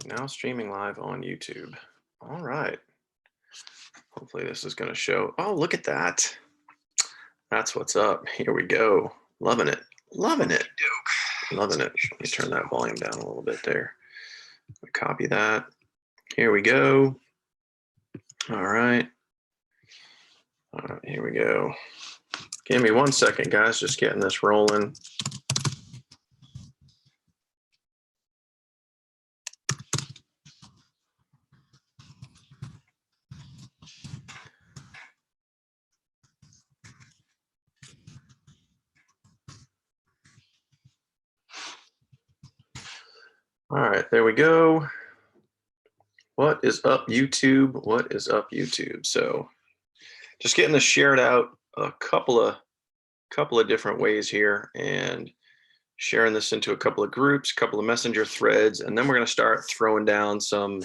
right, now streaming live on YouTube. All right. Hopefully this is going to show. Oh, look at that. That's what's up. Here we go. Loving it. Loving it. Loving it. Let me turn that volume down a little bit there. Copy that. Here we go. All right. All right, here we go. Give me 1 second, guys. Just getting this rolling. All right, there we go. What is up, YouTube? What is up, YouTube? So just getting this shared out a couple of different ways here and sharing this into a couple of groups, a couple of messenger threads, and then we're going to start throwing down some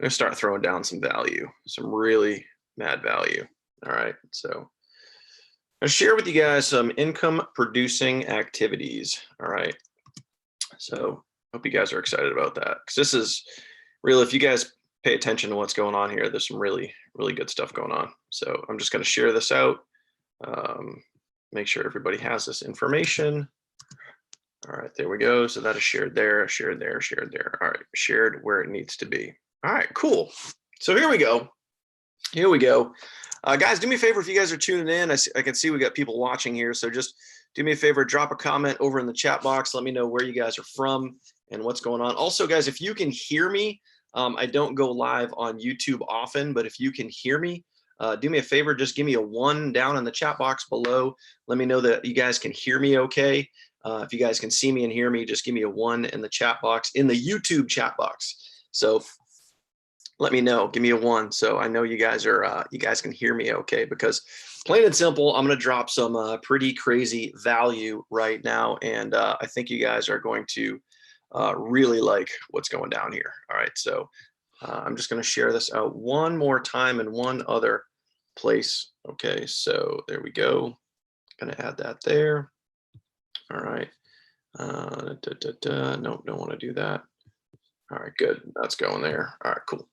value, some really mad value. All right, so I'll share with you guys some income producing activities. All right, so hope you guys are excited about that, because this is really, if you guys pay attention to what's going on here, there's some really good stuff going on. So I'm just going to share this out, make sure everybody has this information. All right, there we go. So that is shared there, shared there, shared there. All right, shared where it needs to be. All right, cool. So here we go. Here we go. Guys, do me a favor if you guys are tuning in. I can see we got people watching here. So just do me a favor, drop a comment over in the chat box. Let me know where you guys are from and what's going on. Also, guys, if you can hear me, I don't go live on YouTube often, but if you can hear me, do me a favor, just give me a 1 down in the chat box below. Let me know that you guys can hear me okay. If you guys can see me and hear me, just give me a 1 in the chat box, in the YouTube chat box. So let me know, give me a 1. So I know you guys are, you guys can hear me okay, because plain and simple, I'm going to drop some pretty crazy value right now. And I think you guys are going to really like what's going down here. All right. So I'm just going to share this out one more time in one other place. Okay. So there we go. Going to add that there. All right. No, don't want to do that. All right, good. That's going there. All right, cool.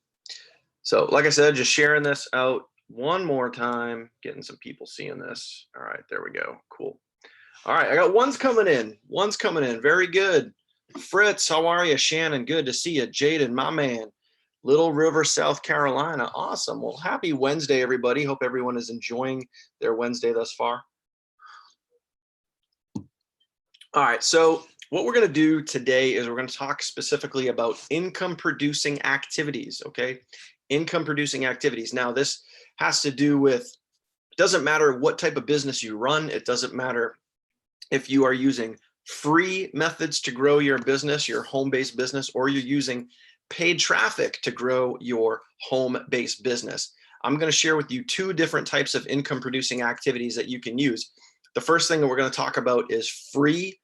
So like I said, just sharing this out one more time, getting some people seeing this. All right, there we go. Cool. All right, I got one's coming in. One's coming in. Very good. Fritz, how are you? Shannon, good to see you. Jaden, my man. Little River, South Carolina. Awesome. Well, happy Wednesday, everybody. Hope everyone is enjoying their Wednesday thus far. All right, so what we're going to do today is we're going to talk specifically about income producing activities, okay? Income producing activities. Now, this has to do with, it doesn't matter what type of business you run. It doesn't matter if you are using free methods to grow your business, your home-based business, or you're using paid traffic to grow your home-based business. I'm going to share with you 2 different types of income producing activities that you can use. The first thing that we're going to talk about is free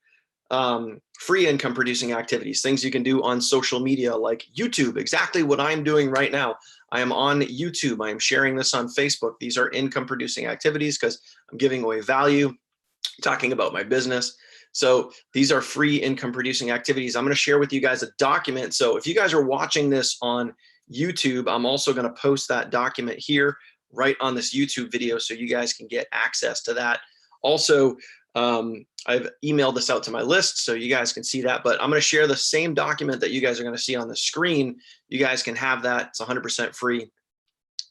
income producing activities, things you can do on social media like YouTube, exactly what I'm doing right now. I am on YouTube. I am sharing this on Facebook. These are income producing activities because I'm giving away value, talking about my business. So these are free income producing activities. I'm going to share with you guys a document. So if you guys are watching this on YouTube, I'm also going to post that document here right on this YouTube video so you guys can get access to that. Also, I've emailed this out to my list so you guys can see that, but I'm going to share the same document that you guys are going to see on the screen. You guys can have that. It's 100% free.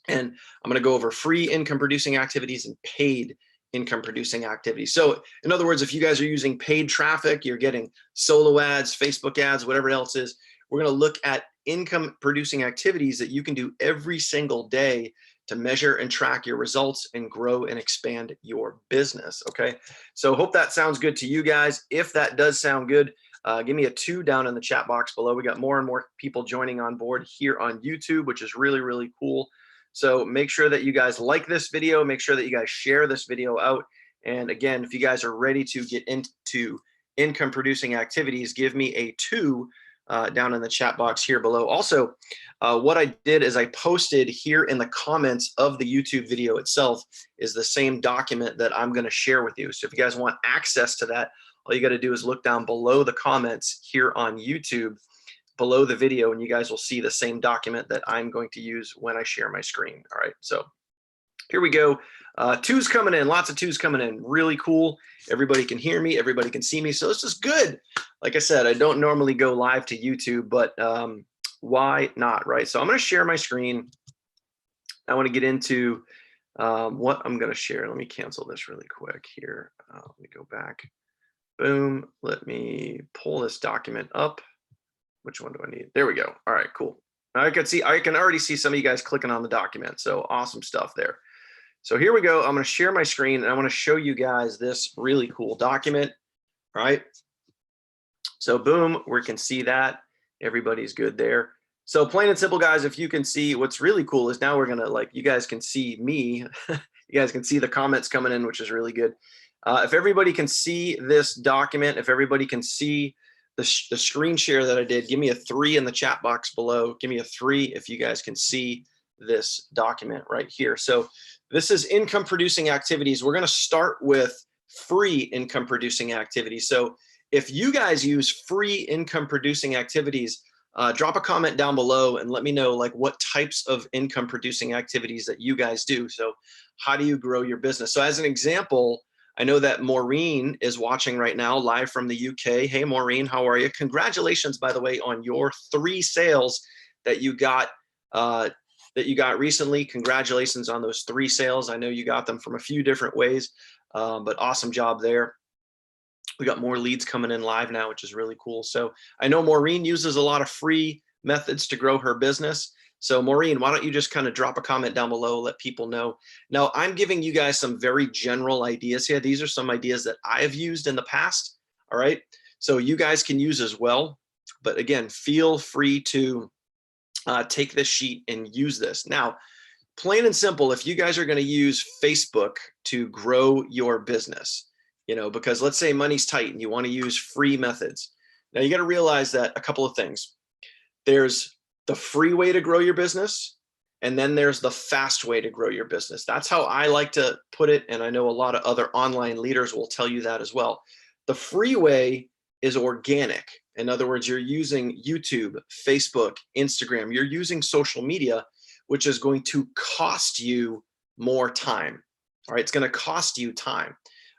And I'm going to go over free income producing activities and paid income producing activities. So in other words, if you guys are using paid traffic, you're getting solo ads, Facebook ads, whatever else is, we're going to look at income producing activities that you can do every single day to measure and track your results and grow and expand your business. Okay. So hope that sounds good to you guys. If that does sound good, give me a 2 down in the chat box below. We got more and more people joining on board here on YouTube, which is really, really cool. So make sure that you guys like this video, make sure that you guys share this video out. And again, if you guys are ready to get into income producing activities, give me a 2 down in the chat box here below. Also, what I did is I posted here in the comments of the YouTube video itself is the same document that I'm going to share with you. So if you guys want access to that, all you got to do is look down below the comments here on YouTube below the video, and you guys will see the same document that I'm going to use when I share my screen. All right, so here we go. Twos coming in, lots of twos coming in, really cool. Everybody can hear me, everybody can see me, so this is good. Like I said, I don't normally go live to YouTube, but why not, right? So I'm gonna share my screen. I wanna get into what I'm gonna share. Let me cancel this really quick here. Let me go back. Boom, let me pull this document up. Which one do I need? There we go. All right, cool. I can already see some of you guys clicking on the document. So awesome stuff there. So here we go. I'm going to share my screen and I want to show you guys this really cool document. All right. So boom, we can see that. Everybody's good there. So plain and simple, guys, if you can see, what's really cool is now we're going to, you guys can see me. You guys can see the comments coming in, which is really good. If everybody can see this document, if everybody can see the screen share that I did, give me a 3 in the chat box below. Give me a 3 if you guys can see this document right here. So this is income producing activities. We're going to start with free income producing activities. So if you guys use free income producing activities, drop a comment down below and let me know what types of income producing activities that you guys do. So how do you grow your business? So as an example, I know that Maureen is watching right now live from the UK. Hey, Maureen, how are you? Congratulations, by the way, on your 3 sales that you got recently. Congratulations on those 3 sales. I know you got them from a few different ways, but awesome job there. We got more leads coming in live now, which is really cool. So I know Maureen uses a lot of free methods to grow her business. So Maureen, why don't you just kind of drop a comment down below, let people know. Now I'm giving you guys some very general ideas here. These are some ideas that I've used in the past. All right. So you guys can use as well. But again, feel free to take this sheet and use this. Now, plain and simple, if you guys are going to use Facebook to grow your business, because let's say money's tight and you want to use free methods. Now you got to realize that a couple of things. There's the free way to grow your business, and then there's the fast way to grow your business. That's how I like to put it, and I know a lot of other online leaders will tell you that as well. The free way is organic. In other words, you're using YouTube, Facebook, Instagram, you're using social media, which is going to cost you more time. All right, it's going to cost you time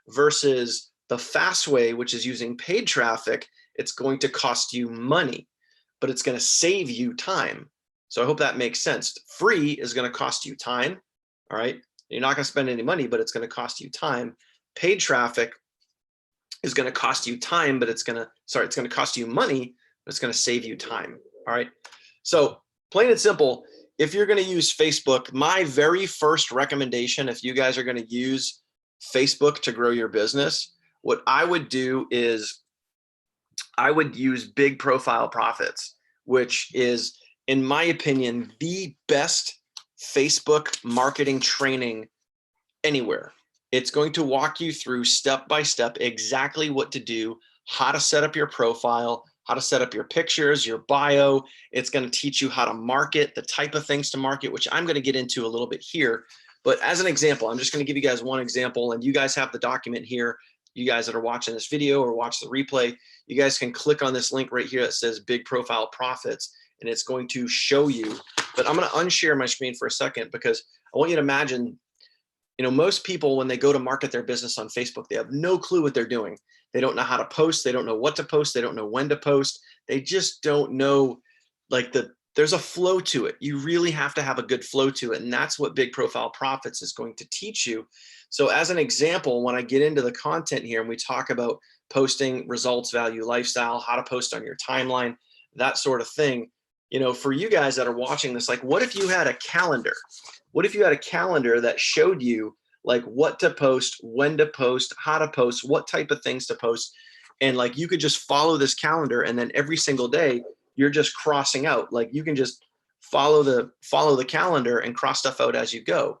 versus the fast way, which is using paid traffic. It's going to cost you money, but it's going to save you time. So I hope that makes sense. Free is going to cost you time. All right. You're not going to spend any money, but it's going to cost you time. Paid traffic is going to cost you time, but it's going to cost you money, but it's going to save you time. All right. So plain and simple, if you're going to use Facebook, my very first recommendation, if you guys are going to use Facebook to grow your business, what I would do is I would use Big Profile Profits, which is, in my opinion, the best Facebook marketing training anywhere. It's going to walk you through step by step exactly what to do, how to set up your profile, how to set up your pictures, your bio. It's going to teach you how to market, the type of things to market, which I'm going to get into a little bit here. But as an example, I'm just going to give you guys one example, and you guys have the document here. You guys that are watching this video or watch the replay, you guys can click on this link right here that says Big Profile Profits, and it's going to show you. But I'm going to unshare my screen for a second because I want you to imagine, most people, when they go to market their business on Facebook, they have no clue what they're doing. They don't know how to post. They don't know what to post. They don't know when to post. They just don't know, there's a flow to it. You really have to have a good flow to it. And that's what Big Profile Profits is going to teach you. So as an example, when I get into the content here and we talk about posting, results, value, lifestyle, how to post on your timeline, that sort of thing, for you guys that are watching this, what if you had a calendar? What if you had a calendar that showed you what to post, when to post, how to post, what type of things to post, and you could just follow this calendar, and then every single day you're just crossing out. You can just follow the calendar and cross stuff out as you go.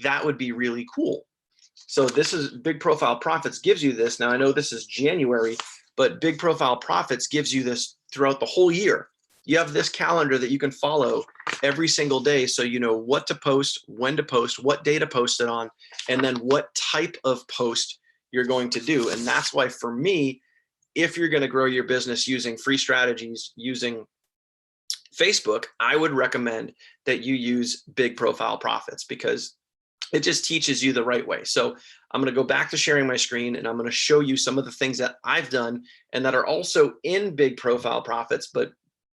That would be really cool. So this is Big Profile Profits gives you this. Now I know this is January, but Big Profile Profits gives you this throughout the whole year. You have this calendar that you can follow every single day, so you know what to post, when to post, what day to post it on, and then what type of post you're going to do. And that's why, for me, if you're going to grow your business using free strategies, using Facebook, I would recommend that you use big profile profits because it just teaches you the right way. So I'm going to go back to sharing my screen and I'm going to show you some of the things that I've done and that are also in big profile profits, but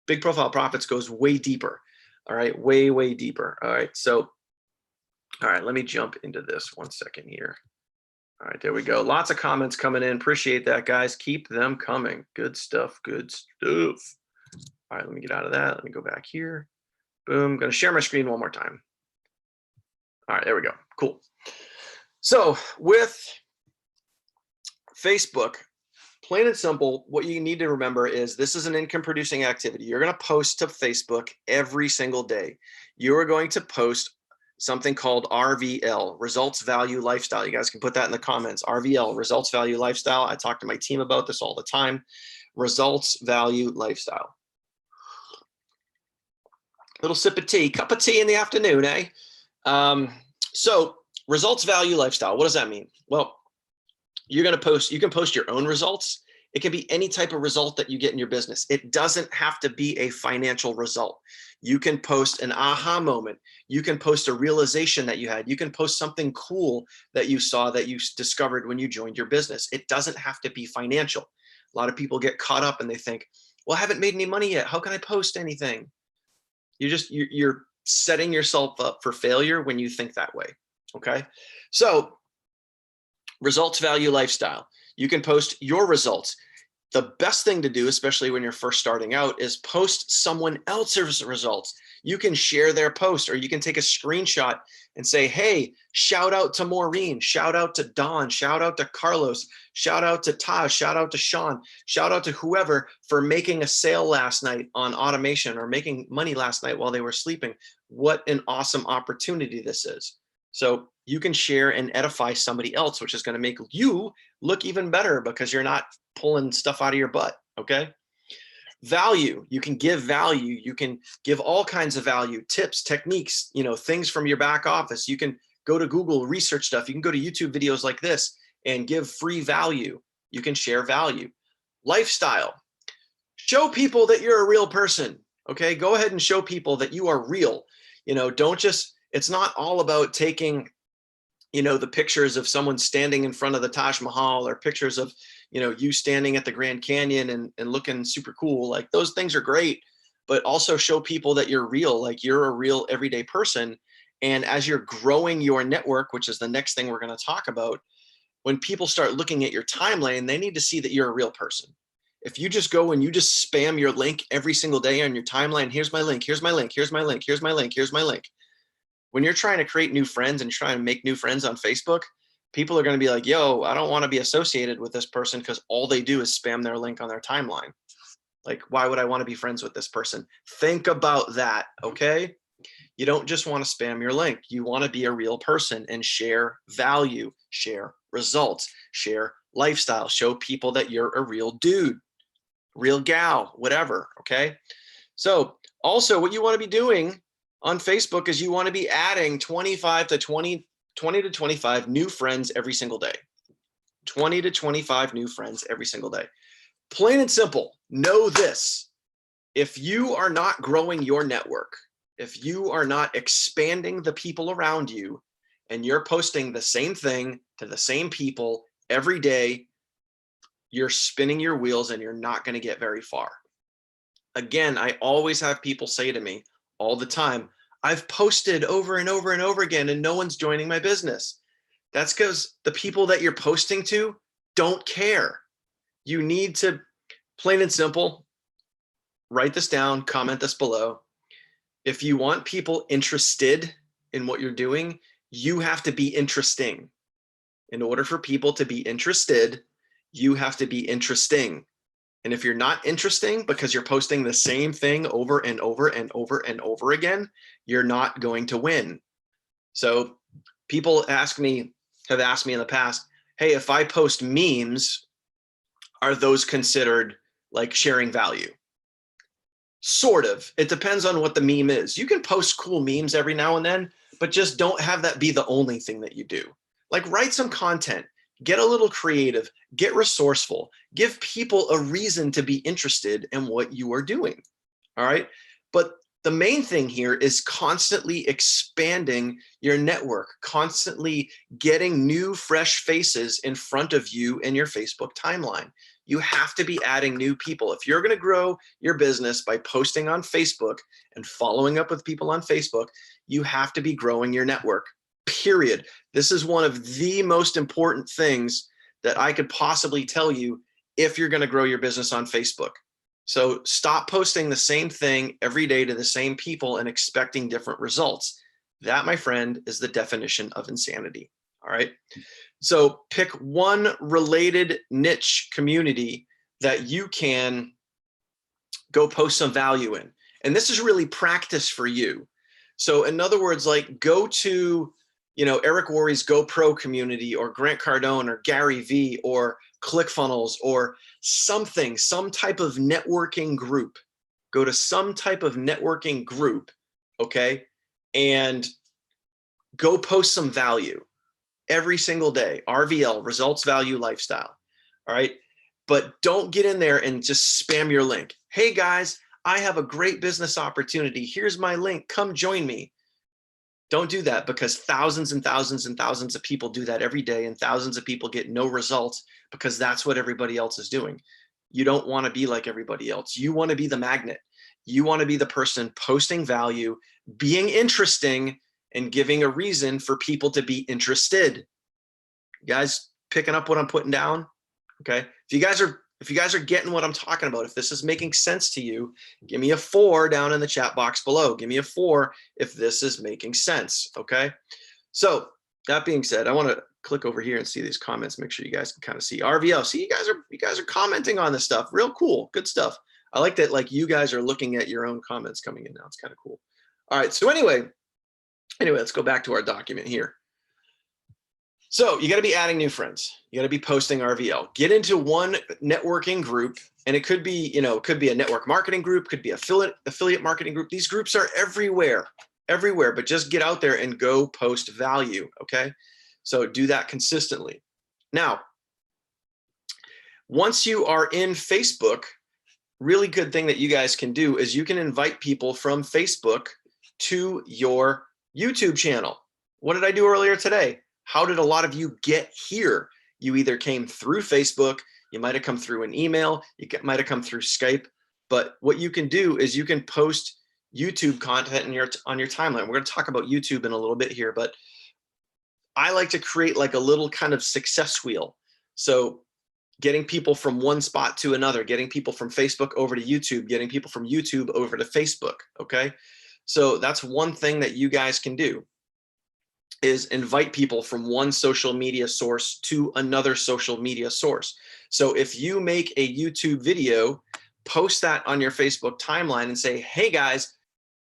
big profile profits goes way deeper. All right, way, way deeper. All right, so, all right, let me jump into this 1 second here. All right, there we go. Lots of comments coming in. Appreciate that, guys. Keep them coming. Good stuff, good stuff. All right, let me get out of that. Let me go back here. Boom, I'm going to share my screen one more time. All right, there we go. Cool. So with Facebook, plain and simple, what you need to remember is this is an income producing activity. You're going to post to Facebook every single day. You are going to post something called RVL, Results Value Lifestyle. You guys can put that in the comments. RVL, Results Value Lifestyle. I talk to my team about this all the time. Results Value Lifestyle. Little sip of tea, cup of tea in the afternoon, eh? So results value lifestyle, what does that mean? Well, you're going to post, you can post your own results. It can be any type of result that you get in your business. It doesn't have to be a financial result. You can post an aha moment. You can post a realization that you had. You can post something cool that you saw that you discovered when you joined your business. It doesn't have to be financial. A lot of people get caught up and they think, well, I haven't made any money yet. How can I post anything? You're setting yourself up for failure when you think that way. Okay. So results value lifestyle. You can post your results. The best thing to do, especially when you're first starting out, is post someone else's results. You can share their post, or you can take a screenshot and say, hey, shout out to Maureen, shout out to Don, shout out to Carlos, shout out to Taj, shout out to Sean, shout out to whoever for making a sale last night on automation or making money last night while they were sleeping. What an awesome opportunity this is. So you can share and edify somebody else, which is going to make you look even better because you're not pulling stuff out of your butt. Okay. Value, you can give value. You can give all kinds of value, tips, techniques, things from your back office. You can go to Google, research stuff. You can go to YouTube videos like this and give free value. You can share value. Lifestyle, show people that you're a real person. Okay. Go ahead and show people that you are real. Don't just, it's not all about taking the pictures of someone standing in front of the Taj Mahal or pictures of, you standing at the Grand Canyon and looking super cool. Like those things are great, but also show people that you're real, like you're a real everyday person. And as you're growing your network, which is the next thing we're going to talk about, when people start looking at your timeline, they need to see that you're a real person. If you just go and you just spam your link every single day on your timeline, here's my link, here's my link, here's my link, here's my link, here's my link. When you're trying to create new friends and trying to make new friends on Facebook, people are going to be like, yo, I don't want to be associated with this person because all they do is spam their link on their timeline. Like, why would I want to be friends with this person? Think about that, okay? You don't just want to spam your link. You want to be a real person and share value, share results, share lifestyle, show people that you're a real dude, real gal, whatever, okay? So also what you want to be doing on Facebook is you want to be adding 20 to 25 new friends every single day. 20 to 25 new friends every single day. Plain and simple, know this. If you are not growing your network, if you are not expanding the people around you, and you're posting the same thing to the same people every day, you're spinning your wheels and you're not going to get very far. Again, I always have people say to me all the time, I've posted over and over and over again and no one's joining my business. That's because the people that you're posting to don't care. You need to, plain and simple, write this down, comment this below. If you want people interested in what you're doing, you have to be interesting. In order for people to be interested, you have to be interesting. And if you're not interesting because you're posting the same thing over and over and over and over again, you're not going to win. So people have asked me in the past, hey, if I post memes, are those considered like sharing value? Sort of. It depends on what the meme is. You can post cool memes every now and then, but just don't have that be the only thing that you do. Like write some content. Get a little creative, get resourceful, give people a reason to be interested in what you are doing. All right. But the main thing here is constantly expanding your network, constantly getting new, fresh faces in front of you in your Facebook timeline. You have to be adding new people. If you're going to grow your business by posting on Facebook and following up with people on Facebook, you have to be growing your network, period. This is one of the most important things that I could possibly tell you if you're going to grow your business on Facebook. So stop posting the same thing every day to the same people and expecting different results. That, my friend, is the definition of insanity. All right. So pick one related niche community that you can go post some value in. And this is really practice for you. So in other words, like go to, Eric Worre's GoPro community, or Grant Cardone, or Gary Vee, or ClickFunnels, or something, some type of networking group. Go to some type of networking group, okay? And go post some value every single day. RVL, results, value, lifestyle. All right. But don't get in there and just spam your link. Hey guys, I have a great business opportunity. Here's my link. Come join me. Don't do that, because thousands and thousands and thousands of people do that every day, and thousands of people get no results because that's what everybody else is doing. You don't want to be like everybody else. You want to be the magnet. You want to be the person posting value, being interesting, and giving a reason for people to be interested. You guys picking up what I'm putting down? Okay. If you guys are getting what I'm talking about, if this is making sense to you, give me a 4 down in the chat box below. Give me a 4 if this is making sense. Okay. So that being said, I want to click over here and see these comments. Make sure you guys can kind of see RVL. See, you guys are commenting on this stuff. Real cool. Good stuff. I like that. Like, you guys are looking at your own comments coming in now. It's kind of cool. All right. So anyway, let's go back to our document here. So you got to be adding new friends. You got to be posting RVL. Get into one networking group, and it could be, it could be a network marketing group, could be affiliate marketing group. These groups are everywhere, but just get out there and go post value. Okay. So do that consistently. Now, once you are in Facebook, really good thing that you guys can do is you can invite people from Facebook to your YouTube channel. What did I do earlier today? How did a lot of you get here? You either came through Facebook, you might have come through an email, you might have come through Skype, but what you can do is you can post YouTube content on your timeline. We're going to talk about YouTube in a little bit here, but I like to create like a little kind of success wheel. So getting people from one spot to another, getting people from Facebook over to YouTube, getting people from YouTube over to Facebook, okay? So that's one thing that you guys can do, is invite people from one social media source to another social media source. So if you make a YouTube video, post that on your Facebook timeline and say, hey guys,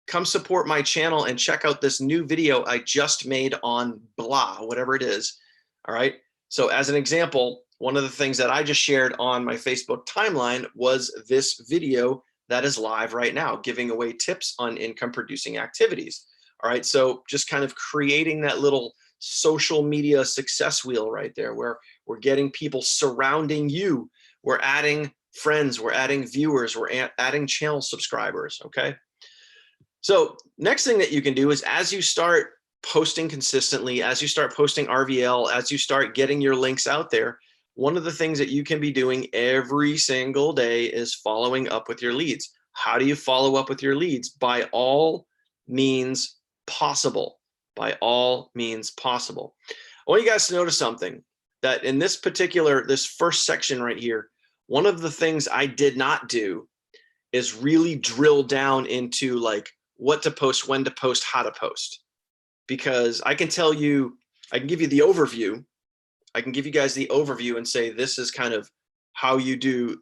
come support my channel and check out this new video I just made on blah, whatever it is. All right. So as an example, one of the things that I just shared on my Facebook timeline was this video that is live right now, giving away tips on income producing activities. All right, so just kind of creating that little social media success wheel right there, where we're getting people surrounding you. We're adding friends, we're adding viewers, we're adding channel subscribers, okay? So next thing that you can do is, as you start posting consistently, as you start posting RVL, as you start getting your links out there, one of the things that you can be doing every single day is following up with your leads. How do you follow up with your leads? By all means possible. By all means possible. I want you guys to notice something, that in this first section right here, one of the things I did not do is really drill down into like what to post, when to post, how to post. Because I can tell you, I can give you the overview. I can give you guys the overview and say, this is kind of how you do,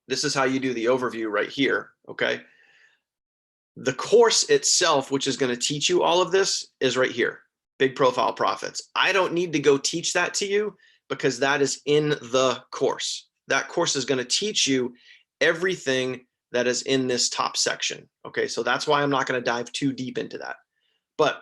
this is how you do the overview right here, okay? The course itself, which is going to teach you all of this, is right here, Big Profile Profits. I don't need to go teach that to you, because that is in the course. That course is going to teach you everything that is in this top section. Okay, so that's why I'm not going to dive too deep into that. But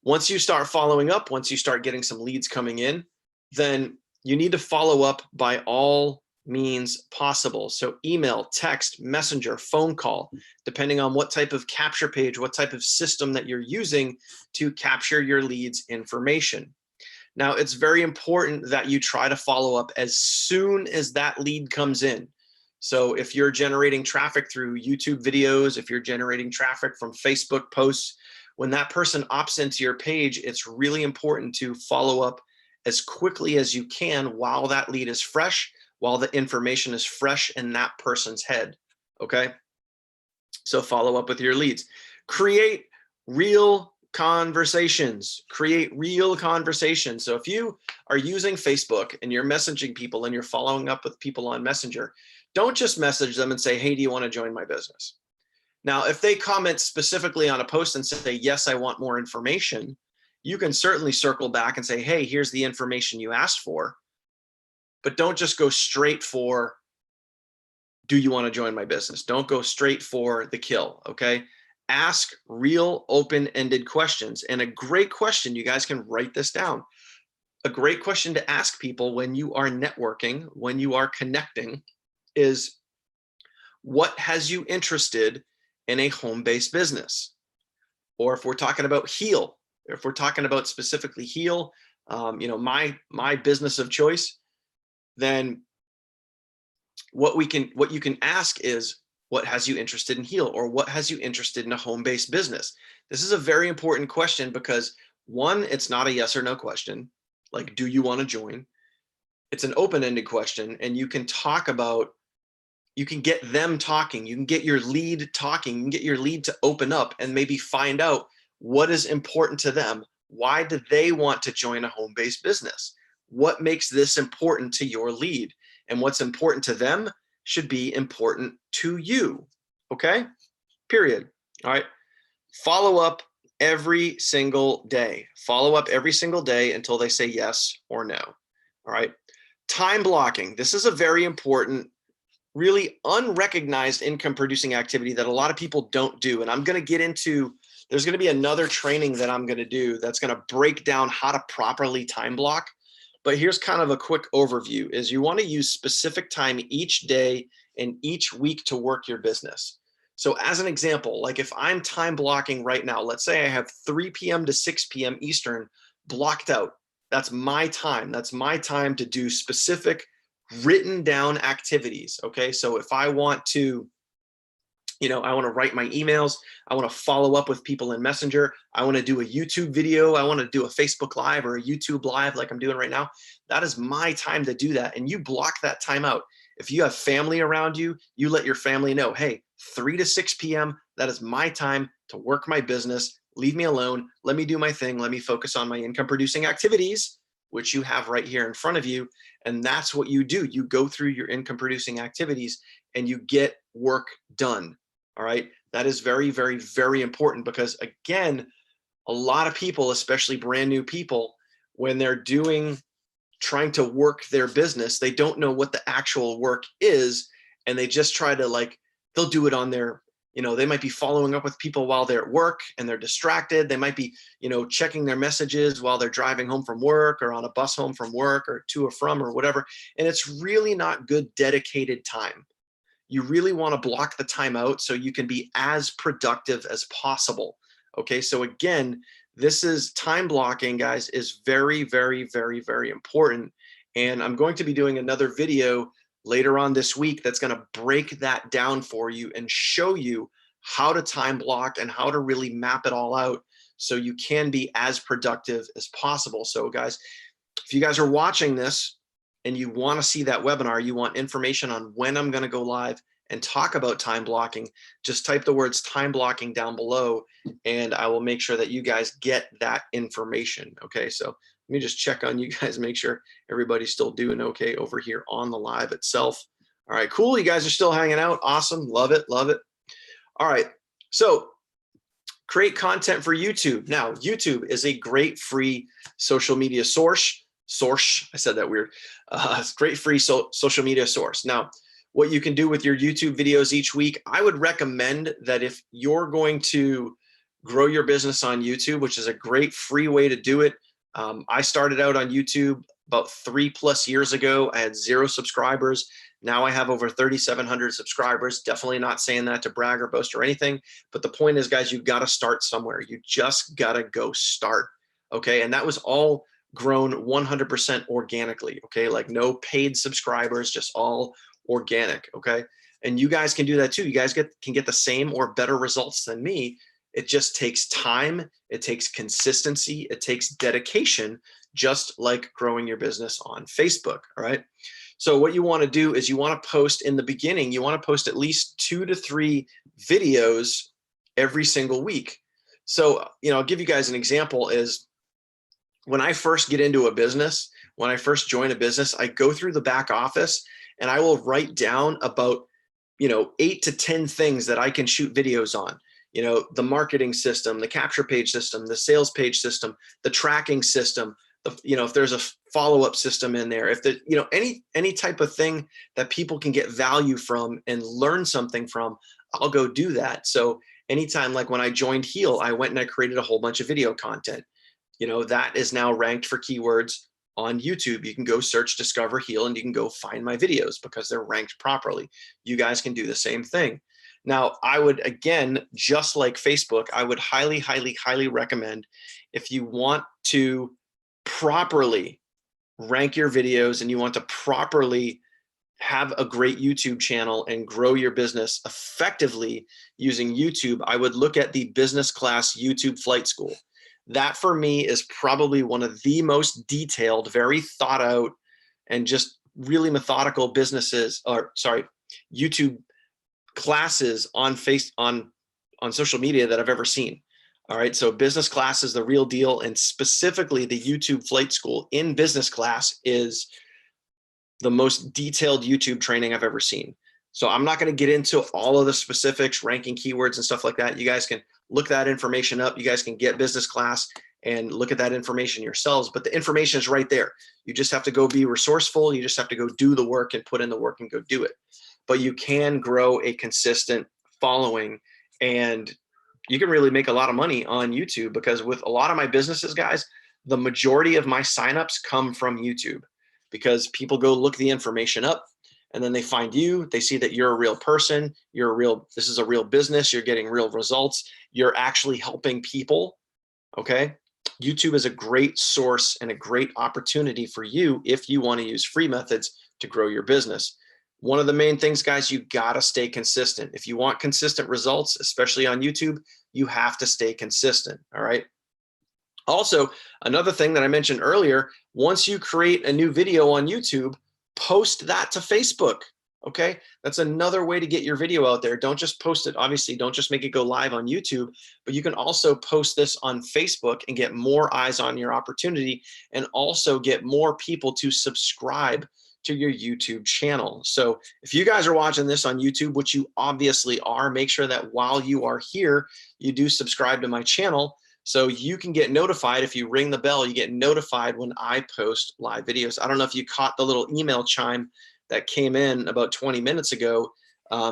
once you start following up, once you start getting some leads coming in, then you need to follow up by all means possible. So email, text, messenger, phone call, depending on what type of capture page, what type of system that you're using to capture your leads information. Now, it's very important that you try to follow up as soon as that lead comes in. So if you're generating traffic through YouTube videos, if you're generating traffic from Facebook posts, when that person opts into your page, it's really important to follow up as quickly as you can while that lead is fresh, while the information is fresh in that person's head, okay? So follow up with your leads. Create real conversations. Create real conversations. So if you are using Facebook and you're messaging people and you're following up with people on Messenger, don't just message them and say, hey, do you want to join my business? Now, if they comment specifically on a post and say, yes, I want more information, you can certainly circle back and say, hey, here's the information you asked for. But don't just go straight for, do you want to join my business? Don't go straight for the kill, okay? Ask real open-ended questions. And a great question, you guys can write this down. A great question to ask people when you are networking, when you are connecting, is what has you interested in a home-based business? Or if we're talking about heal, if we're talking about specifically heal, you know, my business of choice, then what you can ask is, what has you interested in heal, or what has you interested in a home-based business? This is a very important question because, one, it's not a yes or no question, like, do you want to join? It's an open-ended question, and you can talk about, you can get them talking, you can get your lead talking, you can get your lead to open up and maybe find out what is important to them. Why do they want to join a home-based business? What makes this important to your lead? And what's important to them should be important to you, okay? Period. All right. Follow up every single day. Follow up every single day until they say yes or no. All right. Time blocking. This is a very important, really unrecognized income producing activity that a lot of people don't do. And I'm going to get into, there's going to be another training that I'm going to do that's going to break down how to properly time block. But here's kind of a quick overview, is you want to use specific time each day and each week to work your business. So as an example, like if I'm time blocking right now, let's say I have 3 p.m. to 6 p.m. Eastern blocked out. That's my time. That's my time to do specific written down activities. Okay. So if I want to, you know, I want to write my emails, I want to follow up with people in Messenger, I want to do a YouTube video, I want to do a Facebook Live or a YouTube Live like I'm doing right now, that is my time to do that. And you block that time out. If you have family around you, you let your family know, hey, 3 to 6 p.m., that is my time to work my business. Leave me alone. Let me do my thing. Let me focus on my income producing activities, which you have right here in front of you. And that's what you do. You go through your income producing activities and you get work done. All right. That is very, very, very important because, again, a lot of people, especially brand new people, when they're trying to work their business, they don't know what the actual work is. And they just try to, like, they'll do it on their, you know, they might be following up with people while they're at work and they're distracted. They might be, you know, checking their messages while they're driving home from work or on a bus home from work or to or from or whatever. And it's really not good dedicated time. You really want to block the time out so you can be as productive as possible. Okay, so again, this is time blocking, guys, is very, very, very, very important. And I'm going to be doing another video later on this week that's going to break that down for you and show you how to time block and how to really map it all out so you can be as productive as possible. So guys, if you guys are watching this and you want to see that webinar, you want information on when I'm going to go live and talk about time blocking, just type the words time blocking down below and I will make sure that you guys get that information. Okay, so let me just check on you guys, make sure everybody's still doing okay over here on the live itself. All right, cool. You guys are still hanging out. Awesome. Love it. Love it. All right. So create content for YouTube. Now, YouTube is a great free social media source. I said that weird. It's a great free social media source. Now, what you can do with your YouTube videos each week, I would recommend that if you're going to grow your business on YouTube, which is a great free way to do it. I started out on YouTube about 3+ years ago, I had 0 subscribers. Now I have over 3,700 subscribers. Definitely not saying that to brag or boast or anything. But the point is, guys, you've got to start somewhere. You just got to go start. Okay. And that was all grown 100% organically. Okay. Like no paid subscribers, just all organic. Okay. And you guys can do that too. You guys can get the same or better results than me. It just takes time. It takes consistency. It takes dedication, just like growing your business on Facebook. All right. So what you want to do is you want to post in the beginning, you want to post at least 2 to 3 videos every single week. So, I'll give you guys an example is when I first get into a business, when I first join a business, I go through the back office and I will write down about, 8 to 10 things that I can shoot videos on. The marketing system, the capture page system, the sales page system, the tracking system, if there's a follow-up system in there, if the, any type of thing that people can get value from and learn something from, I'll go do that. So anytime, like when I joined Heal, I went and I created a whole bunch of video content. That is now ranked for keywords on YouTube. You can go search Discover Heal and you can go find my videos because they're ranked properly. You guys can do the same thing. Now, I would, again, just like Facebook, I would highly, highly, highly recommend if you want to properly rank your videos and you want to properly have a great YouTube channel and grow your business effectively using YouTube, I would look at the business class YouTube flight school. That for me is probably one of the most detailed, very thought out, and just really methodical YouTube classes on social media that I've ever seen. All right. So business class is the real deal. And specifically the YouTube flight school in business class is the most detailed YouTube training I've ever seen. So I'm not going to get into all of the specifics, ranking keywords and stuff like that. You guys can look that information up. You guys can get business class and look at that information yourselves, but the information is right there. You just have to go be resourceful. You just have to go do the work and put in the work and go do it. But you can grow a consistent following and you can really make a lot of money on YouTube, because with a lot of my businesses, guys, the majority of my signups come from YouTube because people go look the information up and then they find you, they see that you're a real person, this is a real business, you're getting real results, you're actually helping people. Okay. YouTube is a great source and a great opportunity for you if you want to use free methods to grow your business. One of the main things, guys, you got to stay consistent. If you want consistent results, especially on YouTube, you have to stay consistent. All right. Also, another thing that I mentioned earlier, once you create a new video on YouTube, post that to Facebook. Okay. That's another way to get your video out there. Don't just post it. Obviously, don't just make it go live on YouTube, but you can also post this on Facebook and get more eyes on your opportunity and also get more people to subscribe to your YouTube channel. So if you guys are watching this on YouTube, which you obviously are, make sure that while you are here, you do subscribe to my channel so you can get notified. If you ring the bell, you get notified when I post live videos. I don't know if you caught the little email chime that came in about 20 minutes ago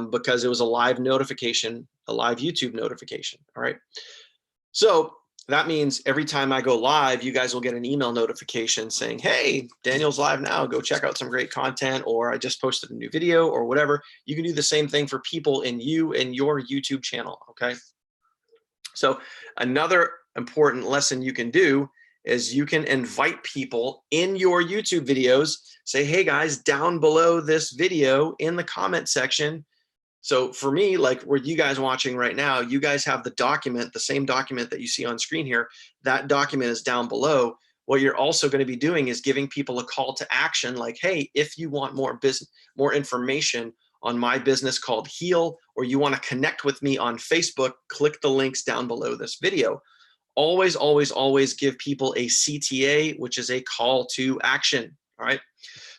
because it was a live notification, a live YouTube notification. All right. So that means every time I go live, you guys will get an email notification saying, hey, Daniel's live now, go check out some great content, or I just posted a new video or whatever. You can do the same thing for people in your YouTube channel. Okay. So another important lesson you can do is you can invite people in your YouTube videos, say, hey guys, down below this video in the comment section. So for me, like where you guys watching right now, you guys have the document, the same document that you see on screen here. That document is down below. What you're also going to be doing is giving people a call to action, like, hey, if you want more information on my business called Heal, or you want to connect with me on Facebook, click the links down below this video. Always, always, always give people a CTA, which is a call to action. All right.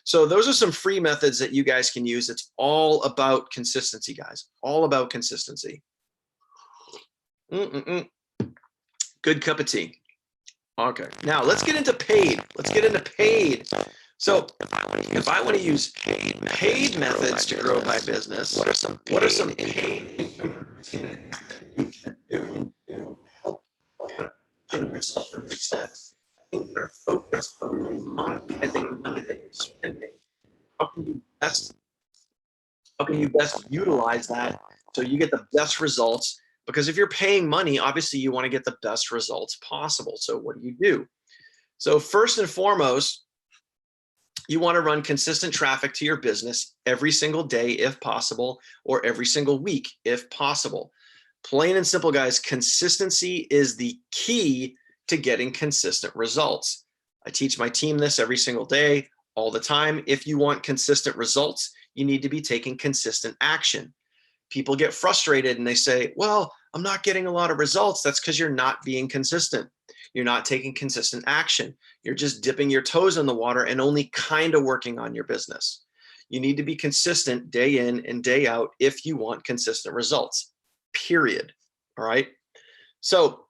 So those are some free methods that you guys can use. It's all about consistency, guys. All about consistency. Good cup of tea. Okay. Now let's get into paid. Let's get into paid. So if I want to use paid methods to grow my business, what are some paid that are focused on monetizing money that you're spending. How can you best utilize that so you get the best results? Because if you're paying money, obviously you want to get the best results possible. So what do? So first and foremost, you want to run consistent traffic to your business every single day if possible, or every single week if possible. Plain and simple, guys, consistency is the key to getting consistent results. I teach my team this every single day, all the time. If you want consistent results, you need to be taking consistent action. People get frustrated and they say, well, I'm not getting a lot of results. That's because you're not being consistent. You're not taking consistent action. You're just dipping your toes in the water and only kind of working on your business. You need to be consistent day in and day out if you want consistent results, period. All right. So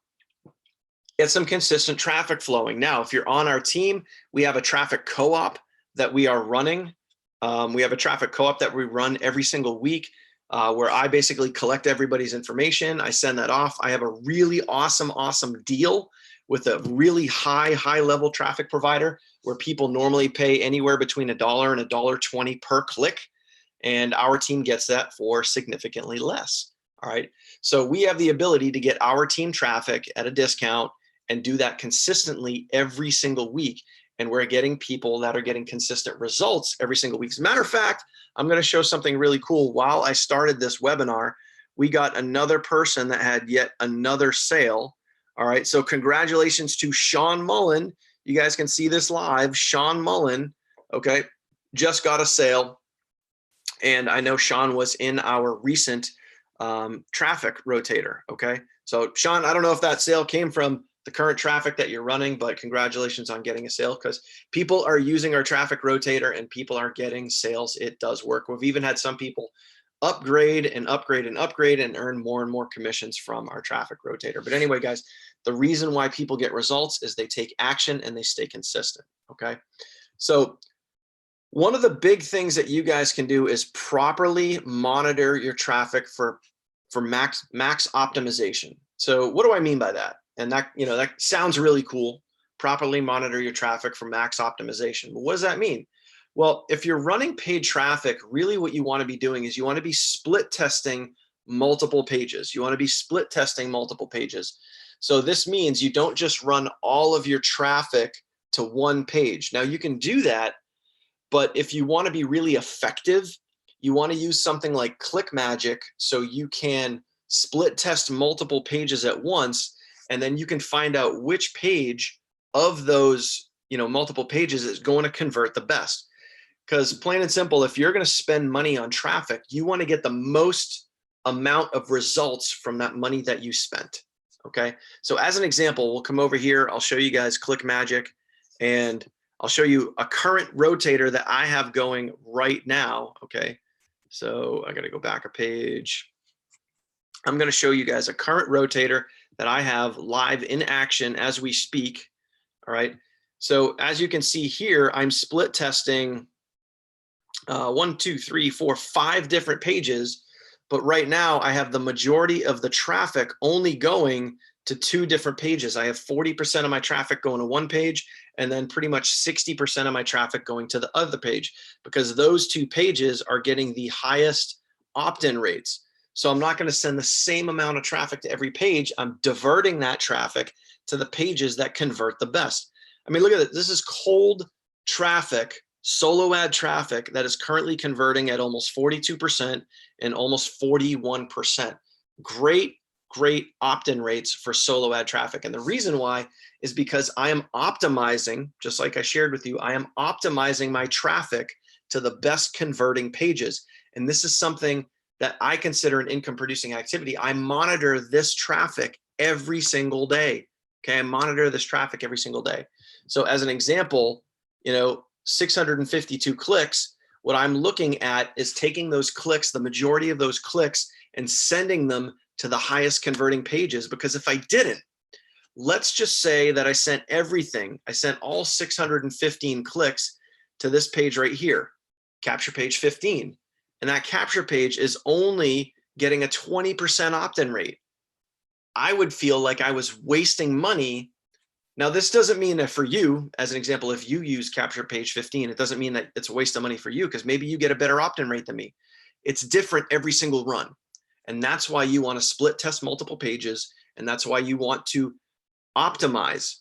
get some consistent traffic flowing. Now, if you're on our team, we have a traffic co-op that we are running. We have a traffic co-op that we run every single week, where I basically collect everybody's information. I send that off. I have a really awesome deal with a really high level traffic provider where people normally pay anywhere between $1 and $1.20 per click. And our team gets that for significantly less. All right. So we have the ability to get our team traffic at a discount and do that consistently every single week. And we're getting people that are getting consistent results every single week. As a matter of fact, I'm going to show something really cool. While I started this webinar, we got another person that had yet another sale. All right. So congratulations to Sean Mullen. You guys can see this live. Sean Mullen, okay, just got a sale. And I know Sean was in our recent traffic rotator. Okay. So Sean, I don't know if that sale came from the current traffic that you're running, but congratulations on getting a sale, because people are using our traffic rotator and people are getting sales. It does work. We've even had some people upgrade and earn more and more commissions from our traffic rotator. But anyway, guys, the reason why people get results is they take action and they stay consistent. Okay. So one of the big things that you guys can do is properly monitor your traffic for max optimization. So what do I mean by that? And that, that sounds really cool. Properly monitor your traffic for max optimization. But what does that mean? Well, if you're running paid traffic, really what you want to be doing is you want to be split testing multiple pages. You want to be split testing multiple pages. So this means you don't just run all of your traffic to one page. Now you can do that, but if you want to be really effective, you want to use something like ClickMagick so you can split test multiple pages at once, and then you can find out which page of those multiple pages is going to convert the best. Because plain and simple, if you're going to spend money on traffic, you want to get the most amount of results from that money that you spent. Okay. So as an example, we'll come over here. I'll show you guys ClickMagick, and I'll show you a current rotator that I have going right now. Okay. So I got to go back a page. I'm going to show you guys a current rotator that I have live in action as we speak. All right. So as you can see here, I'm split testing 1, 2, 3, 4, 5 different pages. But right now I have the majority of the traffic only going to 2 different pages. I have 40% of my traffic going to one page, and then pretty much 60% of my traffic going to the other page, because those 2 pages are getting the highest opt-in rates. So I'm not going to send the same amount of traffic to every page. I'm diverting that traffic to the pages that convert the best. I mean, look at it. This is cold traffic, solo ad traffic that is currently converting at almost 42% and almost 41%. Great opt-in rates for solo ad traffic. And the reason why is because I am optimizing, just like I shared with you, I am optimizing my traffic to the best converting pages. And this is something that I consider an income producing activity. I monitor this traffic every single day. Okay, I monitor this traffic every single day. So as an example, 652 clicks, what I'm looking at is taking those clicks, the majority of those clicks, and sending them to the highest converting pages. Because if I didn't, let's just say that I sent everything, I sent all 615 clicks to this page right here, capture page 15. And that capture page is only getting a 20% opt-in rate. I would feel like I was wasting money Now, this doesn't mean that for you, as an example, if you use Capture Page 15, it doesn't mean that it's a waste of money for you, because maybe you get a better opt-in rate than me. It's different every single run. And that's why you want to split test multiple pages. And that's why you want to optimize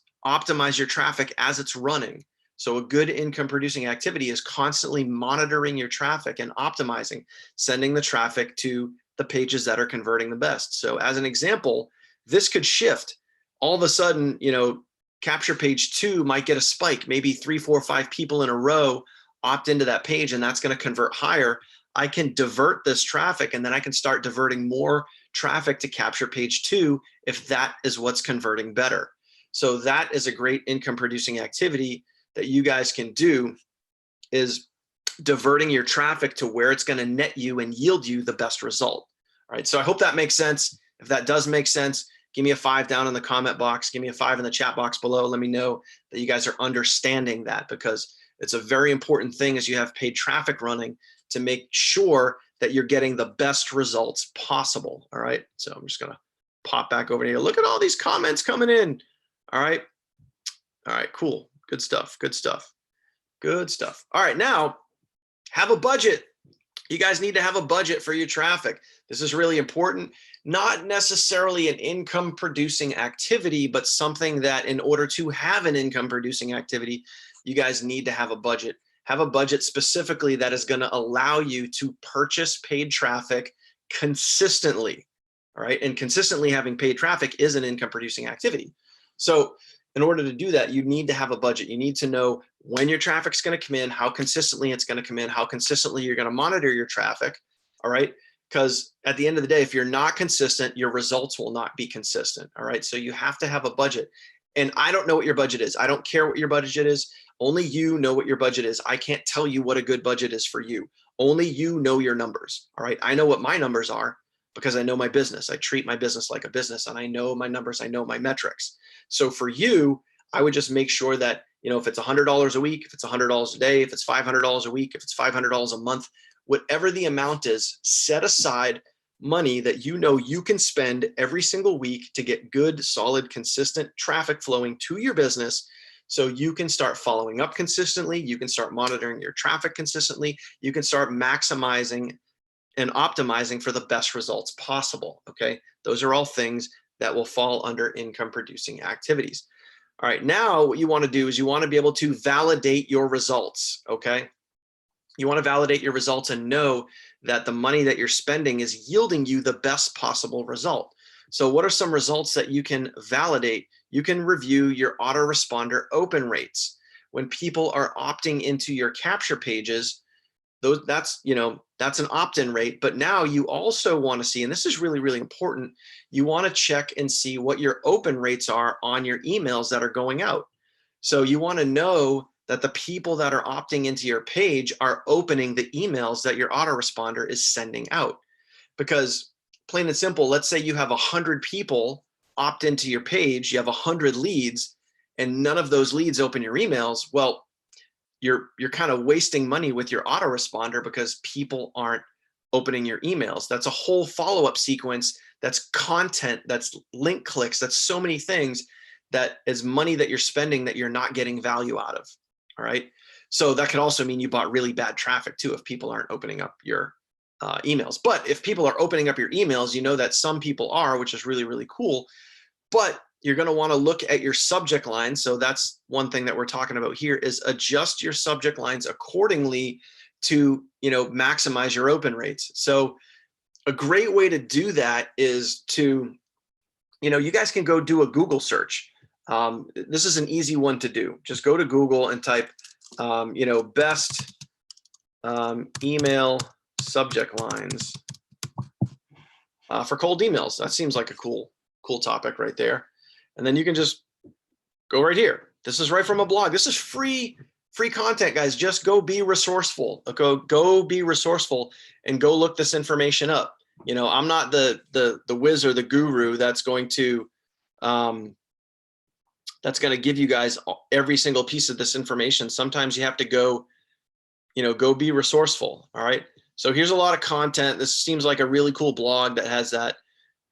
your traffic as it's running. So a good income producing activity is constantly monitoring your traffic and optimizing, sending the traffic to the pages that are converting the best. So as an example, this could shift. All of a sudden, Capture Page 2 might get a spike, maybe 3, 4, 5 people in a row opt into that page, and that's going to convert higher. I can divert this traffic, and then I can start diverting more traffic to Capture Page 2 if that is what's converting better. So that is a great income producing activity that you guys can do, is diverting your traffic to where it's going to net you and yield you the best result. All right. So I hope that makes sense. If that does make sense, give me a 5 down in the comment box. Give me a 5 in the chat box below. Let me know that you guys are understanding that, because it's a very important thing as you have paid traffic running to make sure that you're getting the best results possible. All right. So I'm just going to pop back over here. Look at all these comments coming in. All right. All right, cool. Good stuff. Good stuff. Good stuff. All right. Now have a budget. You guys need to have a budget for your traffic. This is really important. Not necessarily an income producing activity, but something that in order to have an income producing activity, you guys need to have a budget. Have a budget specifically that is going to allow you to purchase paid traffic consistently. All right. And consistently having paid traffic is an income producing activity. So in order to do that, you need to have a budget. You need to know when your traffic's going to come in, how consistently it's going to come in, how consistently you're going to monitor your traffic. All right. Because at the end of the day, if you're not consistent, your results will not be consistent. All right. So you have to have a budget. And I don't know what your budget is. I don't care what your budget is. Only you know what your budget is. I can't tell you what a good budget is for you. Only you know your numbers. All right. I know what my numbers are because I know my business. I treat my business like a business, and I know my numbers. I know my metrics. So for you, I would just make sure that, if it's $100 a week, if it's $100 a day, if it's $500 a week, if it's $500 a month, whatever the amount is, set aside money that you can spend every single week to get good, solid, consistent traffic flowing to your business, so you can start following up consistently. You can start monitoring your traffic consistently. You can start maximizing and optimizing for the best results possible. Okay. Those are all things that will fall under income producing activities. All right. Now what you want to do is you want to be able to validate your results. Okay. You want to validate your results and know that the money that you're spending is yielding you the best possible result. So what are some results that you can validate? You can review your autoresponder open rates. When people are opting into your capture pages, that's an opt-in rate. But now you also want to see, and this is really, really important, you want to check and see what your open rates are on your emails that are going out. So you want to know that the people that are opting into your page are opening the emails that your autoresponder is sending out. Because plain and simple, let's say you have 100 people opt into your page, you have 100 leads, and none of those leads open your emails. Well, you're kind of wasting money with your autoresponder because people aren't opening your emails. That's a whole follow-up sequence. That's content, that's link clicks, that's so many things that is money that you're spending that you're not getting value out of. All right. So that could also mean you bought really bad traffic too, if people aren't opening up your emails. But if people are opening up your emails, you know that some people are, which is really, really cool. But you're going to want to look at your subject line. So that's one thing that we're talking about here, is adjust your subject lines accordingly to, maximize your open rates. So a great way to do that is to, you guys can go do a Google search. This is an easy one to do. Just go to Google and type, best email subject lines for cold emails. That seems like a cool topic right there. And then you can just go right here. This is right from a blog. This is free content, guys. Just go be resourceful. Go be resourceful and go look this information up. I'm not the whiz or the guru that's going to give you guys every single piece of this information. Sometimes you have to go be resourceful. All right. So here's a lot of content. This seems like a really cool blog that has that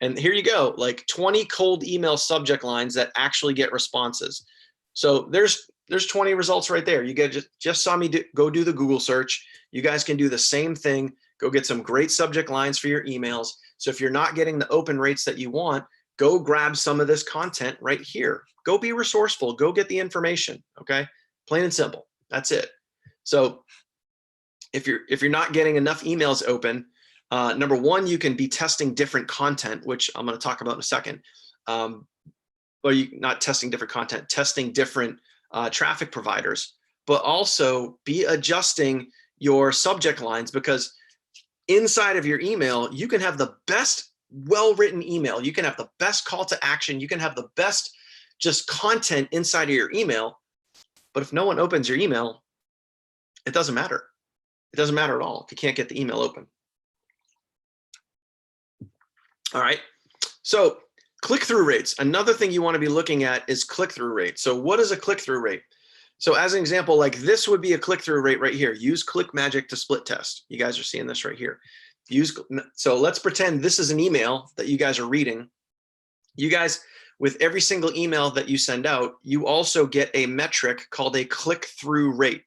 And here you go, like 20 cold email subject lines that actually get responses. So there's 20 results right there. You guys just saw me go do the Google search. You guys can do the same thing. Go get some great subject lines for your emails. So if you're not getting the open rates that you want, go grab some of this content right here. Go be resourceful. Go get the information. Okay, plain and simple. That's it. So if you're not getting enough emails open, number one, you can be testing different content, which I'm going to talk about in a second. Well, you not testing different content, testing different traffic providers, but also be adjusting your subject lines, because inside of your email, you can have the best well-written email. You can have the best call to action. You can have the best just content inside of your email. But if no one opens your email, it doesn't matter. It doesn't matter at all if you can't get the email open. All right. So click-through rates. Another thing you want to be looking at is click-through rate. So what is a click-through rate? So as an example, like this would be a click-through rate right here. Use ClickMagick to split test. You guys are seeing this right here. So let's pretend this is an email that you guys are reading. You guys, with every single email that you send out, you also get a metric called a click-through rate.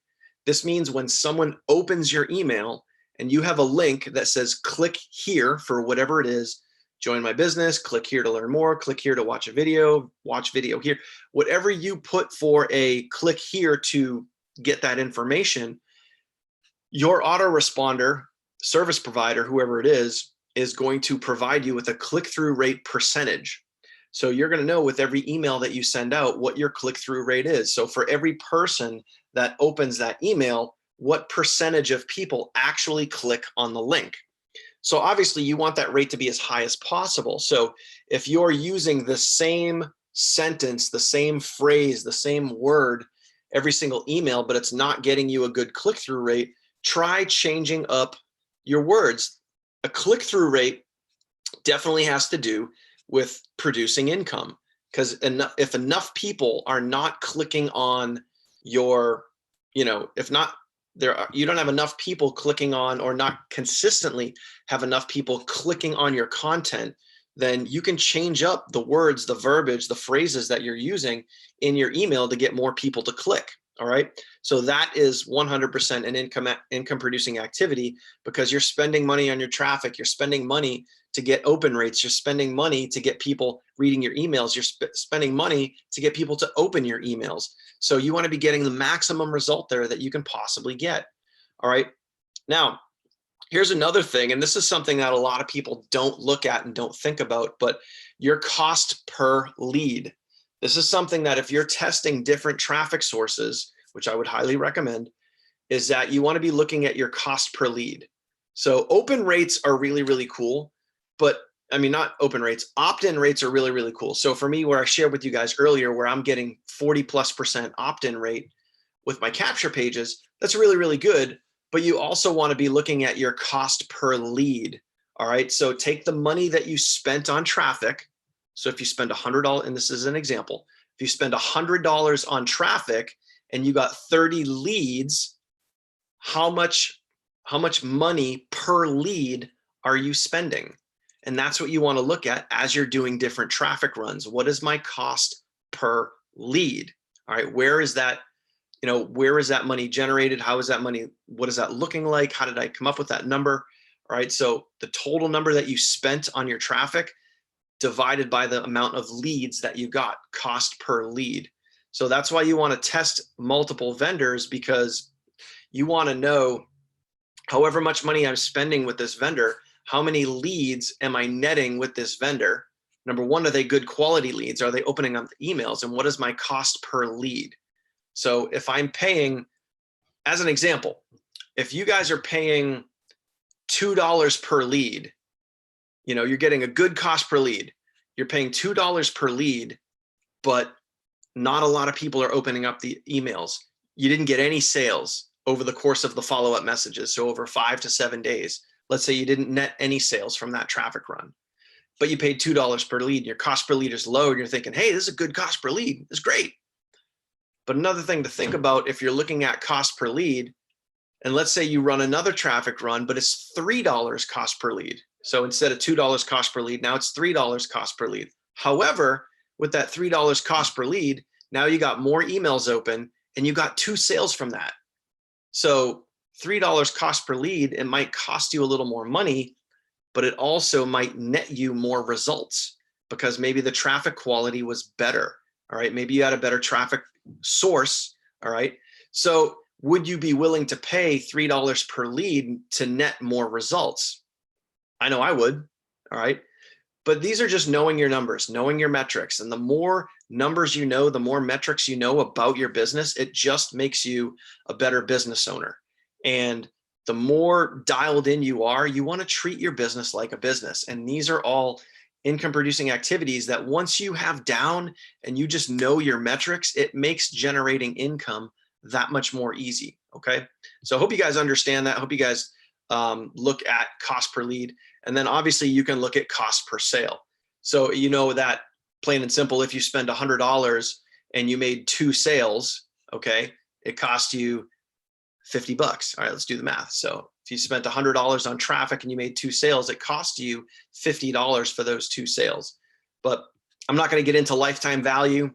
This means when someone opens your email and you have a link that says click here for whatever it is, join my business, click here to learn more, click here to watch a video, watch video here, whatever you put for a click here to get that information, your autoresponder service provider, whoever it is going to provide you with a click-through rate percentage. So you're going to know with every email that you send out what your click-through rate is. So for every person that opens that email, what percentage of people actually click on the link? So obviously you want that rate to be as high as possible. So if you're using the same sentence, the same phrase, the same word every single email, but it's not getting you a good click-through rate, try changing up your words. A click-through rate definitely has to do with producing income, because if enough people are not clicking on your, if not, you don't have enough people clicking on, or not consistently have enough people clicking on your content, then you can change up the words, the verbiage, the phrases that you're using in your email to get more people to click. All right. So that is 100% an income producing activity, because you're spending money on your traffic. You're spending money to get open rates. You're spending money to get people reading your emails. You're spending money to get people to open your emails. So you want to be getting the maximum result there that you can possibly get. All right. Now, here's another thing, and this is something that a lot of people don't look at and don't think about, but your cost per lead. This is something that if you're testing different traffic sources, which I would highly recommend, is that you want to be looking at your cost per lead. So open rates are really, really cool, but I mean, not open rates, opt-in rates are really, really cool. So for me, where I shared with you guys earlier, where I'm getting 40+% opt-in rate with my capture pages, that's really, really good. But you also want to be looking at your cost per lead. All right. So take the money that you spent on traffic. So if you spend $100, and this is an example, if you spend $100 on traffic and you got 30 leads, how much money per lead are you spending? And that's what you want to look at as you're doing different traffic runs. What is my cost per lead? All right. Where is that? Where is that money generated? How is that money? What is that looking like? How did I come up with that number? All right. So the total number that you spent on your traffic divided by the amount of leads that you got, cost per lead. So that's why you want to test multiple vendors, because you want to know however much money I'm spending with this vendor, how many leads am I netting with this vendor? Number one, are they good quality leads? Are they opening up the emails? And what is my cost per lead? So if I'm paying, as an example, if you guys are paying $2 per lead, you're getting a good cost per lead. You're paying $2 per lead, but not a lot of people are opening up the emails. You didn't get any sales over the course of the follow-up messages. So over 5 to 7 days, let's say you didn't net any sales from that traffic run, but you paid $2 per lead. Your cost per lead is low, and you're thinking, hey, this is a good cost per lead. It's great. But another thing to think about, if you're looking at cost per lead, and let's say you run another traffic run, but it's $3 cost per lead, So instead of $2 cost per lead, now it's $3 cost per lead. However, with that $3 cost per lead, now you got more emails open and you got 2 sales from that. So $3 cost per lead, it might cost you a little more money, but it also might net you more results because maybe the traffic quality was better. All right. Maybe you had a better traffic source. All right. So would you be willing to pay $3 per lead to net more results? I know I would. All right. But these are just knowing your numbers, knowing your metrics. And the more numbers you know, the more metrics you know about your business, it just makes you a better business owner. And the more dialed in you are, you want to treat your business like a business. And these are all income producing activities that once you have down and you just know your metrics, it makes generating income that much more easy. Okay. So I hope you guys understand that. I hope you guys look at cost per lead. And then obviously you can look at cost per sale. So you know that plain and simple, if you spend $100 and you made 2 sales, okay, it cost you $50. All right, let's do the math. So if you spent $100 on traffic and you made 2 sales, it cost you $50 for those 2 sales. But I'm not going to get into lifetime value.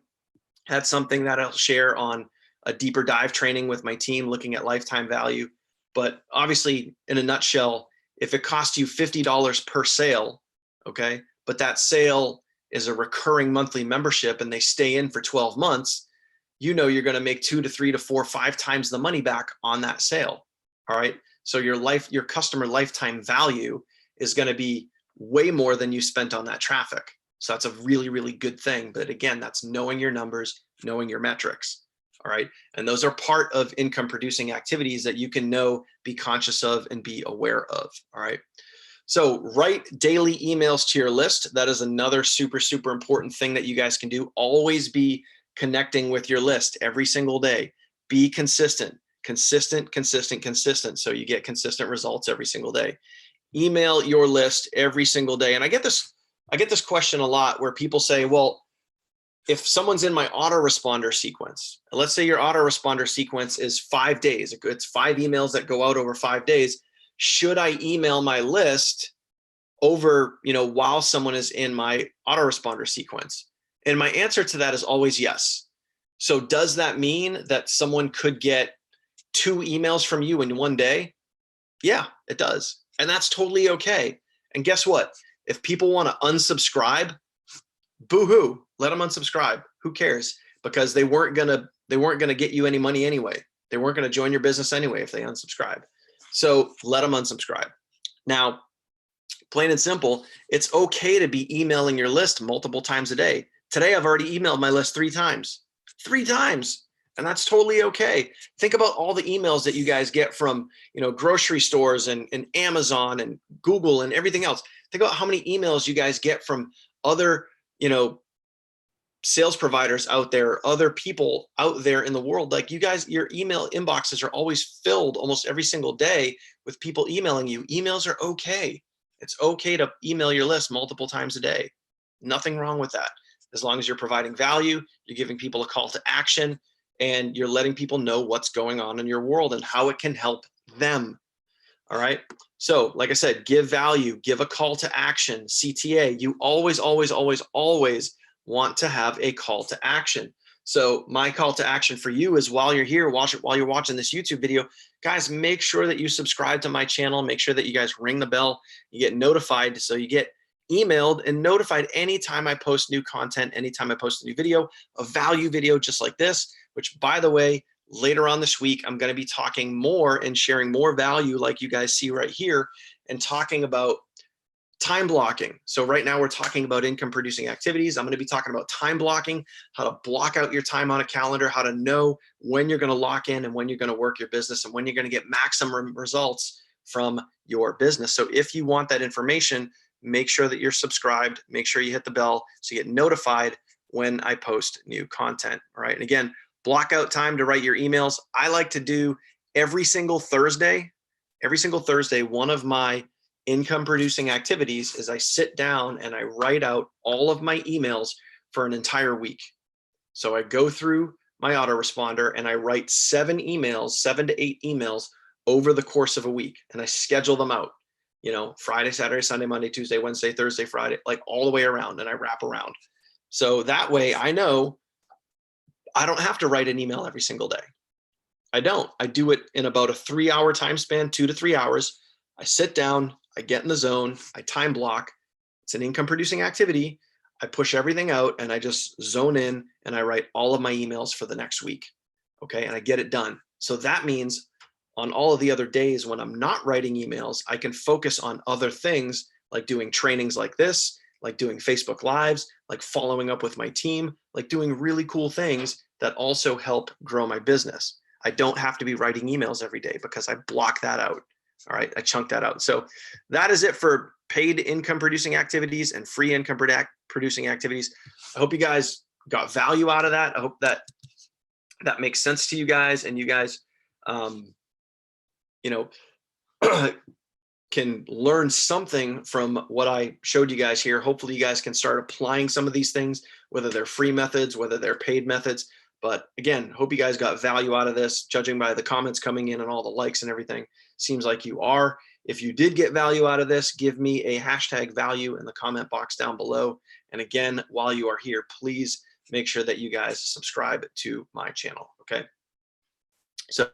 That's something that I'll share on a deeper dive training with my team, looking at lifetime value. But obviously, in a nutshell, if it costs you $50 per sale, okay, but that sale is a recurring monthly membership and they stay in for 12 months, you know you're going to make 2 to 3 to 4, 5 times the money back on that sale. All right. So your customer lifetime value is going to be way more than you spent on that traffic. So that's a really, really good thing. But again, that's knowing your numbers, knowing your metrics. All right. And those are part of income producing activities that you can know, be conscious of, and be aware of. All right. So write daily emails to your list. That is another super, super important thing that you guys can do. Always be connecting with your list every single day. Be consistent, consistent, consistent, consistent. So you get consistent results every single day. Email your list every single day. And I get this question a lot where people say, well, if someone's in my autoresponder sequence, let's say your autoresponder sequence is 5 days, it's 5 emails that go out over 5 days. Should I email my list over, while someone is in my autoresponder sequence? And my answer to that is always yes. So does that mean that someone could get 2 emails from you in one day? Yeah, it does. And that's totally okay. And guess what? If people want to unsubscribe, boo-hoo, let them unsubscribe. Who cares? Because they weren't gonna get you any money anyway. They weren't gonna join your business anyway if they unsubscribe. So let them unsubscribe. Now, plain and simple, it's okay to be emailing your list multiple times a day. Today, I've already emailed my list 3 times. 3 times. And that's totally okay. Think about all the emails that you guys get from, grocery stores and Amazon and Google and everything else. Think about how many emails you guys get from other, sales providers out there, other people out there in the world. Like you guys, your email inboxes are always filled almost every single day with people emailing you. Emails are okay. It's okay to email your list multiple times a day. Nothing wrong with that. As long as you're providing value, you're giving people a call to action, and you're letting people know what's going on in your world and how it can help them. All right. So like I said, give value, give a call to action, CTA. You always, always, always, always want to have a call to action. So my call to action for you is while you're here, while you're watching this YouTube video, guys, make sure that you subscribe to my channel. Make sure that you guys ring the bell. You get notified. So you get emailed and notified anytime I post new content, anytime I post a new video, a value video just like this, which by the way, later on this week, I'm going to be talking more and sharing more value like you guys see right here and talking about time blocking. So right now we're talking about income producing activities. I'm going to be talking about time blocking, how to block out your time on a calendar, how to know when you're going to lock in and when you're going to work your business and when you're going to get maximum results from your business. So if you want that information, make sure that you're subscribed, make sure you hit the bell so you get notified when I post new content. All right. And again, block out time to write your emails. I like to do every single Thursday, one of my income producing activities is I sit down and I write out all of my emails for an entire week. So I go through my autoresponder and I write 7 to 8 emails over the course of a week, and I schedule them out. you know, Friday, Saturday, Sunday, Monday, Tuesday, Wednesday, Thursday, Friday, like all the way around, and I wrap around. So that way I know I don't have to write an email every single day. I don't. I do it in about a 3-hour time span, 2 to 3 hours. I sit down, I get in the zone, I time block. It's an income producing activity. I push everything out and I just zone in and I write all of my emails for the next week. Okay. And I get it done. So that means on all of the other days when I'm not writing emails, I can focus on other things like doing trainings like this, like doing Facebook Lives, like following up with my team, like doing really cool things that also help grow my business. I don't have to be writing emails every day because I block that out. All right, I chunk that out. So that is it for paid income producing activities and free income producing activities. I hope you guys got value out of that. I hope that that makes sense to you guys, and you guys, you know, can learn something from what I showed you guys here. Hopefully you guys can start applying some of these things, whether they're free methods, whether they're paid methods. But again, hope you guys got value out of this. Judging by the comments coming in and all the likes and everything, seems like you are. If you did get value out of this, give me a hashtag value in the comment box down below. And again, while you are here, please make sure that you guys subscribe to my channel, okay? So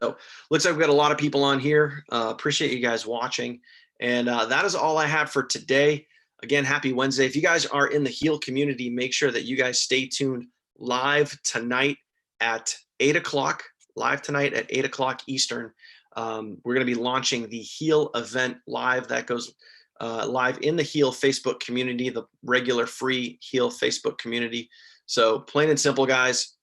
looks like we've got a lot of people on here. Appreciate you guys watching. And that is all I have for today. Again, happy Wednesday. If you guys are in the Heal community, make sure that you guys stay tuned live tonight at 8 o'clock, live tonight at 8 o'clock Eastern. We're going to be launching the Heal event live. That goes live in the Heal Facebook community, the regular free Heal Facebook community. So plain and simple, guys.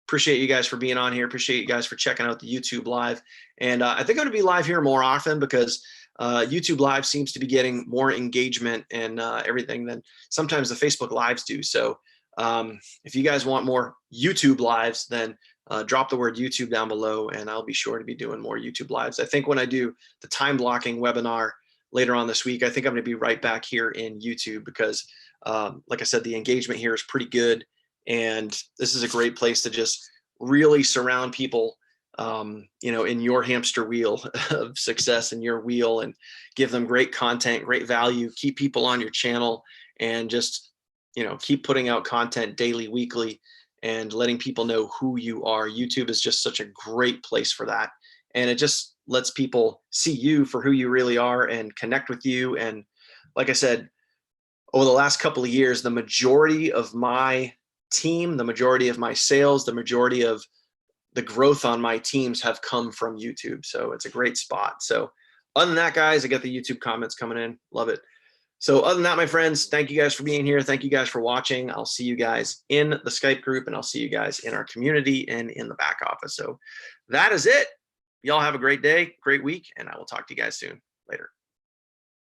Appreciate you guys for being on here. Appreciate you guys for checking out the YouTube live. And I think I'm going to be live here more often because YouTube live seems to be getting more engagement and everything than sometimes the Facebook lives do. So if you guys want more YouTube lives, then drop the word YouTube down below and I'll be sure to be doing more YouTube lives. I think when I do the time blocking webinar later on this week, I think I'm going to be right back here in YouTube because like I said, the engagement here is pretty good. And this is a great place to just really surround people, you know, in your hamster wheel of success, in your wheel, and give them great content, great value, keep people on your channel, and just, you know, keep putting out content daily, weekly, and letting people know who you are. YouTube is just such a great place for that. And it just lets people see you for who you really are and connect with you. And like I said, over the last couple of years, the majority of my team, the majority of my sales, the majority of the growth on my teams have come from YouTube. So it's a great spot. So other than that, guys, I got the YouTube comments coming in. Love it. So other than that, my friends, thank you guys for being here. Thank you guys for watching. I'll see you guys in the Skype group and I'll see you guys in our community and in the back office. So that is it. Y'all have a great day, great week, and I will talk to you guys soon. Later.